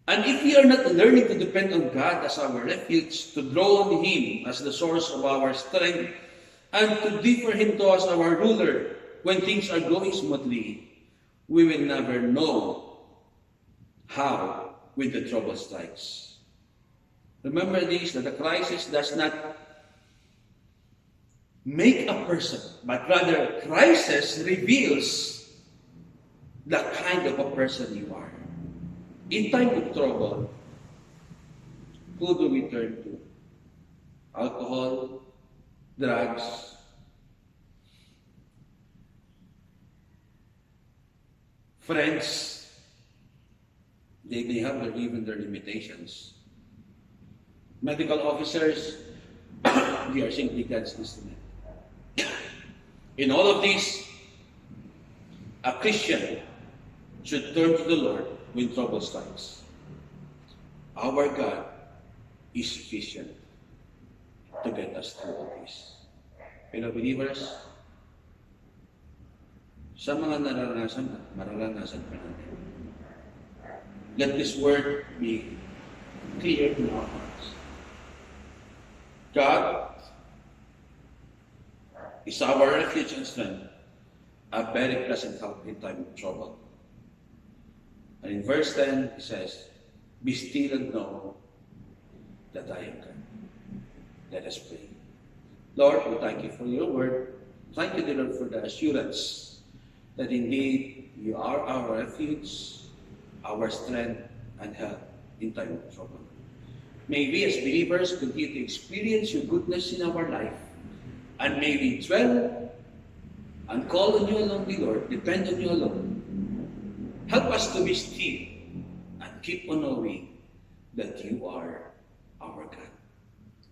And if we are not learning to depend on God as our refuge, to draw on Him as the source of our strength, and to defer Him to as our ruler when things are going smoothly, we will never know how when the trouble strikes. Remember this, that the crisis does not make a person, but rather crisis reveals the kind of a person you are. In time of trouble, who do we turn to? Alcohol, drugs, friends. They may have even their limitations. Medical officers, they are simply God's instrument. In all of this, a Christian should turn to the Lord when trouble strikes. Our God is sufficient to get us through all this. Fellow believers, sa mga mararanasan pa natin, let this word be clear in our hearts. God is our refuge and strength, a very present help in time of trouble. And in verse 10, it says, "Be still and know that I am God." Let us pray. Lord, we thank you for your word. Thank you, dear Lord, for the assurance that indeed you are our refuge, our strength, and help in time of trouble. May we as believers continue to experience your goodness in our life, and may we dwell and call on you alone, dear Lord, depend on you alone. Help us to be still and keep on knowing that you are our God.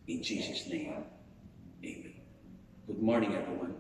In Jesus' name, amen. Good morning, everyone.